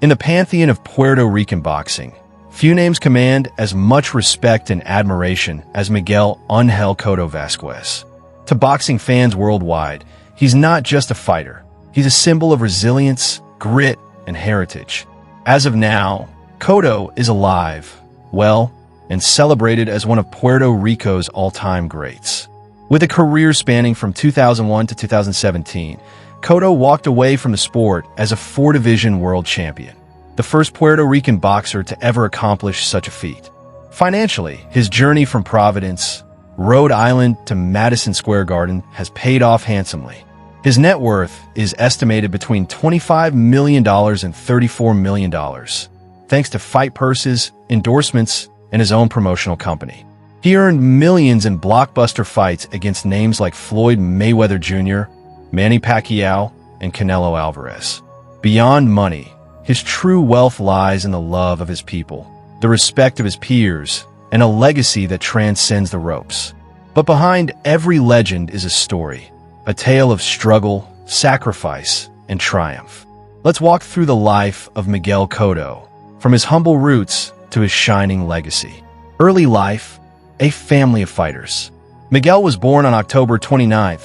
In the pantheon of Puerto Rican boxing, few names command as much respect and admiration as Miguel Ángel Cotto Vázquez. To boxing fans worldwide, he's not just a fighter. He's a symbol of resilience, grit, and heritage. As of now, Cotto is alive, well, and celebrated as one of Puerto Rico's all-time greats. With a career spanning from 2001 to 2017, Cotto walked away from the sport as a four-division world champion, the first Puerto Rican boxer to ever accomplish such a feat. Financially, his journey from Providence, Rhode Island to Madison Square Garden has paid off handsomely. His net worth is estimated between $25 million and $34 million, thanks to fight purses, endorsements, and his own promotional company. He earned millions in blockbuster fights against names like Floyd Mayweather Jr., Manny Pacquiao, and Canelo Álvarez. Beyond money, his true wealth lies in the love of his people, the respect of his peers, and a legacy that transcends the ropes. But behind every legend is a story, a tale of struggle, sacrifice, and triumph. Let's walk through the life of Miguel Cotto, from his humble roots to his shining legacy. Early life, a family of fighters. Miguel was born on October 29,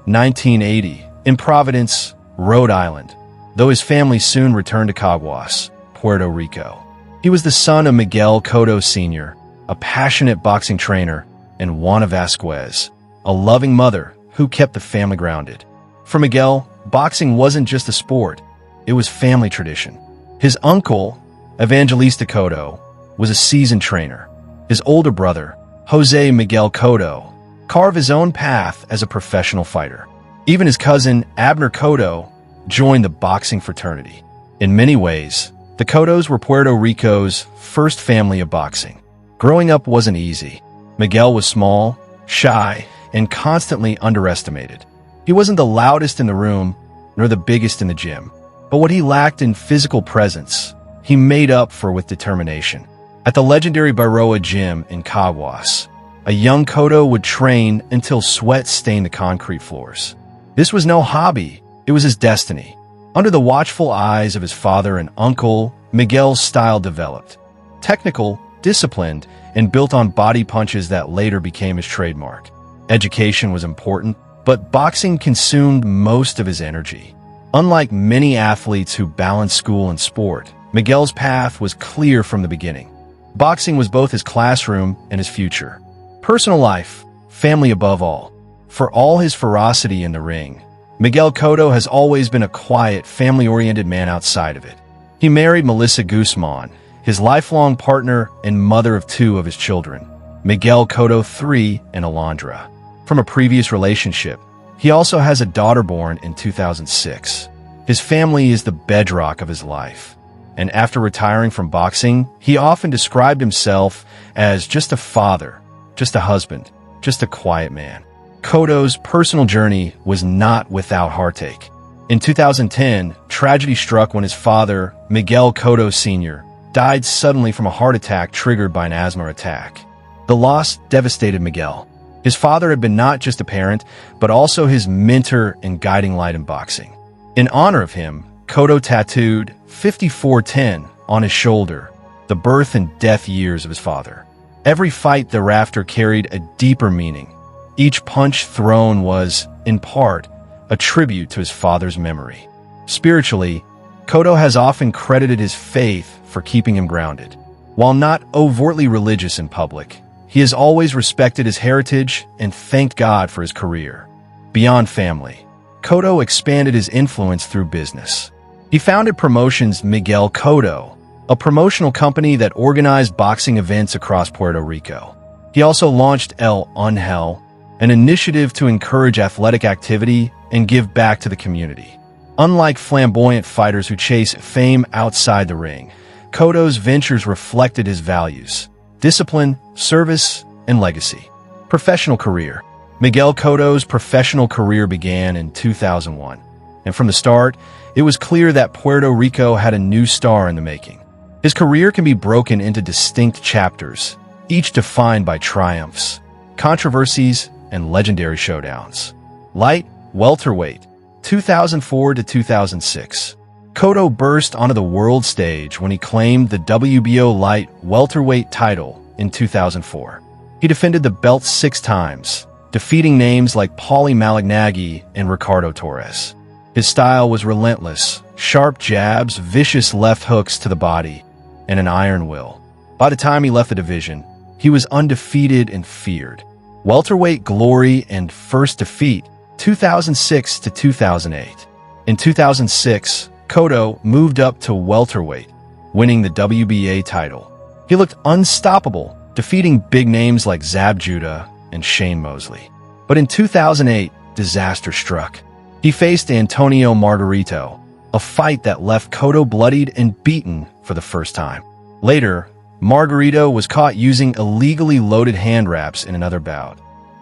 1980, in Providence, Rhode Island, though his family soon returned to Caguas, Puerto Rico. He was the son of Miguel Cotto Sr., a passionate boxing trainer, and Juana Vázquez, a loving mother who kept the family grounded. For Miguel, boxing wasn't just a sport, it was family tradition. His uncle, Evangelista Cotto, was a seasoned trainer. His older brother, Jose Miguel Cotto, carved his own path as a professional fighter. Even his cousin, Abner Cotto, joined the boxing fraternity. In many ways, the Cottos were Puerto Rico's first family of boxing. Growing up wasn't easy. Miguel was small, shy, and constantly underestimated. He wasn't the loudest in the room, nor the biggest in the gym. But what he lacked in physical presence, he made up for with determination. At the legendary Baroa gym in Caguas, a young Cotto would train until sweat stained the concrete floors. This was no hobby, it was his destiny. Under the watchful eyes of his father and uncle, Miguel's style developed. Technical, disciplined, and built on body punches that later became his trademark. Education was important, but boxing consumed most of his energy. Unlike many athletes who balanced school and sport, Miguel's path was clear from the beginning. Boxing was both his classroom and his future. Personal life, family above all. For all his ferocity in the ring, Miguel Cotto has always been a quiet, family-oriented man outside of it. He married Melissa Guzman, his lifelong partner and mother of two of his children, Miguel Cotto III and Alondra. From a previous relationship, he also has a daughter born in 2006. His family is the bedrock of his life. And after retiring from boxing, he often described himself as just a father, just a husband, just a quiet man. Cotto's personal journey was not without heartache. In 2010, tragedy struck when his father, Miguel Cotto Sr., died suddenly from a heart attack triggered by an asthma attack. The loss devastated Miguel. His father had been not just a parent, but also his mentor and guiding light in boxing. In honor of him, Cotto tattooed 5410 on his shoulder, the birth and death years of his father. Every fight thereafter carried a deeper meaning. Each punch thrown was, in part, a tribute to his father's memory. Spiritually, Cotto has often credited his faith for keeping him grounded. While not overtly religious in public, he has always respected his heritage and thanked God for his career. Beyond family, Cotto expanded his influence through business. He founded Promotions Miguel Cotto, a promotional company that organized boxing events across Puerto Rico. He also launched El Ángel, an initiative to encourage athletic activity and give back to the community. Unlike flamboyant fighters who chase fame outside the ring, Cotto's ventures reflected his values: discipline, service, and legacy. Professional career. Miguel Cotto's professional career began in 2001, and from the start, it was clear that Puerto Rico had a new star in the making. His career can be broken into distinct chapters, each defined by triumphs, controversies, and legendary showdowns. Light welterweight, 2004 to 2006. Cotto burst onto the world stage when he claimed the WBO light welterweight title in 2004. He defended the belt 6 times, defeating names like Paulie Malignaggi and Ricardo Torres. His style was relentless, sharp jabs, vicious left hooks to the body, and an iron will. By the time he left the division, he was undefeated and feared. Welterweight glory and first defeat, 2006 to 2008. In 2006, Cotto moved up to welterweight, winning the WBA title. He looked unstoppable, defeating big names like Zab Judah and Shane Mosley. But in 2008, disaster struck. He faced Antonio Margarito, a fight that left Cotto bloodied and beaten for the first time. Later, Margarito was caught using illegally loaded hand wraps in another bout,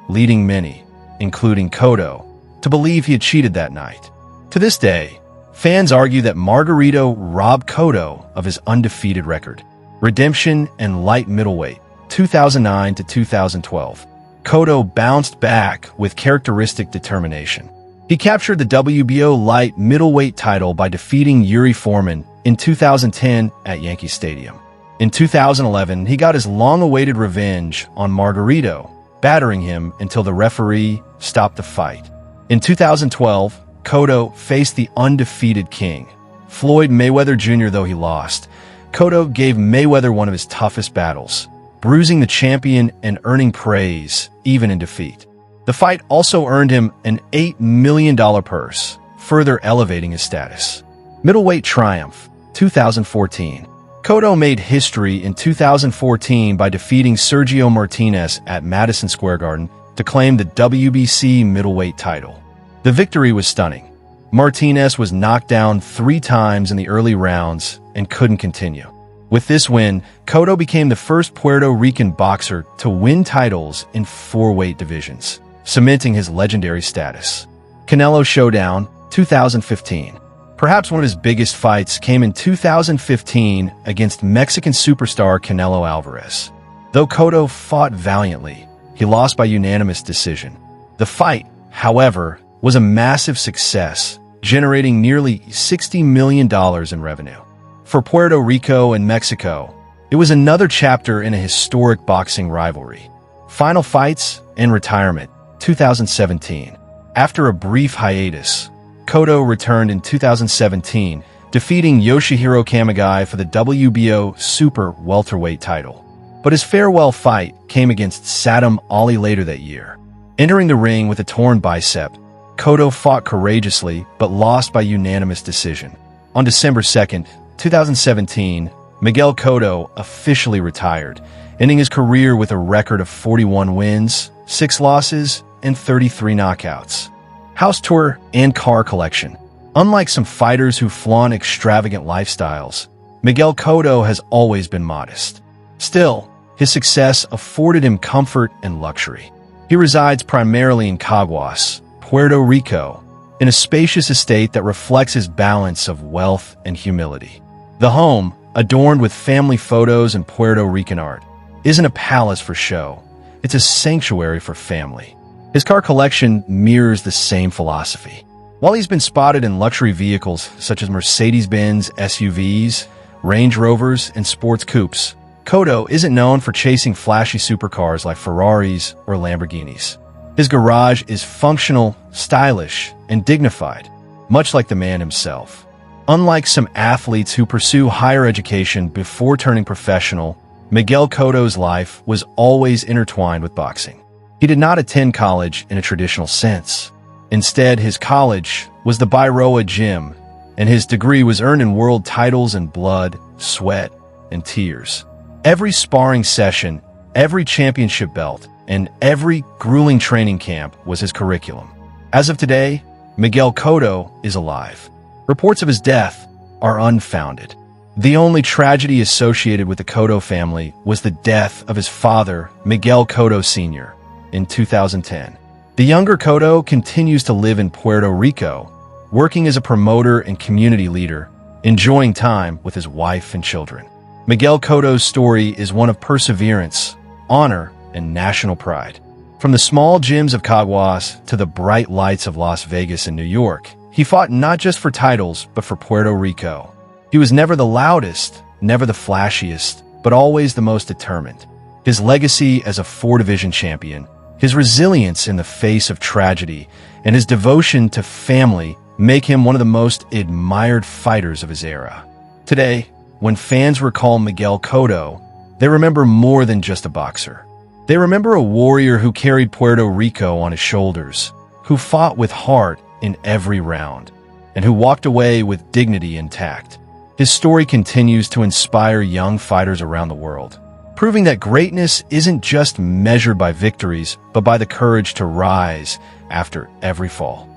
leading many, including Cotto, to believe he had cheated that night. To this day, fans argue that Margarito robbed Cotto of his undefeated record. Redemption and light middleweight, 2009 to 2012. Cotto bounced back with characteristic determination. He captured the WBO light middleweight title by defeating Yuri Foreman in 2010 at Yankee Stadium. In 2011, he got his long-awaited revenge on Margarito, battering him until the referee stopped the fight. In 2012, Cotto faced the undefeated king, Floyd Mayweather Jr. Though he lost, Cotto gave Mayweather one of his toughest battles, bruising the champion and earning praise even in defeat. The fight also earned him an $8 million purse, further elevating his status. Middleweight triumph, 2014. Cotto made history in 2014 by defeating Sergio Martinez at Madison Square Garden to claim the WBC middleweight title. The victory was stunning. Martinez was knocked down 3 times in the early rounds and couldn't continue. With this win, Cotto became the first Puerto Rican boxer to win titles in 4 weight divisions, cementing his legendary status. Canelo Showdown, 2015. Perhaps one of his biggest fights came in 2015 against Mexican superstar Canelo Álvarez. Though Cotto fought valiantly, he lost by unanimous decision. The fight, however, was a massive success, generating nearly $60 million in revenue. For Puerto Rico and Mexico, it was another chapter in a historic boxing rivalry. Final fights and retirement, 2017. After a brief hiatus, Cotto returned in 2017, defeating Yoshihiro Kamigai for the WBO Super Welterweight title. But his farewell fight came against Saddam Ali later that year. Entering the ring with a torn bicep, Cotto fought courageously but lost by unanimous decision. On December 2, 2017, Miguel Cotto officially retired, ending his career with a record of 41 wins, 6 losses, and 33 knockouts. House tour and car collection. Unlike some fighters who flaunt extravagant lifestyles, Miguel Cotto has always been modest. Still, his success afforded him comfort and luxury. He resides primarily in Caguas, Puerto Rico, in a spacious estate that reflects his balance of wealth and humility. The home, adorned with family photos and Puerto Rican art, isn't a palace for show. It's a sanctuary for family. His car collection mirrors the same philosophy. While he's been spotted in luxury vehicles such as Mercedes-Benz SUVs, Range Rovers, and sports coupes, Cotto isn't known for chasing flashy supercars like Ferraris or Lamborghinis. His garage is functional, stylish, and dignified, much like the man himself. Unlike some athletes who pursue higher education before turning professional, Miguel Cotto's life was always intertwined with boxing. He did not attend college in a traditional sense. Instead, his college was the Bairoa Gym, and his degree was earned in world titles in blood, sweat, and tears. Every sparring session, every championship belt, and every grueling training camp was his curriculum. As of today, Miguel Cotto is alive. Reports of his death are unfounded. The only tragedy associated with the Cotto family was the death of his father, Miguel Cotto Sr., in 2010. The younger Cotto continues to live in Puerto Rico, working as a promoter and community leader, enjoying time with his wife and children. Miguel Cotto's story is one of perseverance, honor, and national pride. From the small gyms of Caguas to the bright lights of Las Vegas and New York, He fought not just for titles, but for Puerto Rico. He was never the loudest, never the flashiest, but always the most determined. His legacy as a four-division champion, his resilience in the face of tragedy, and his devotion to family make him one of the most admired fighters of his era. Today, when fans recall Miguel Cotto, they remember more than just a boxer. They remember a warrior who carried Puerto Rico on his shoulders, who fought with heart in every round, and who walked away with dignity intact. His story continues to inspire young fighters around the world, proving that greatness isn't just measured by victories, but by the courage to rise after every fall.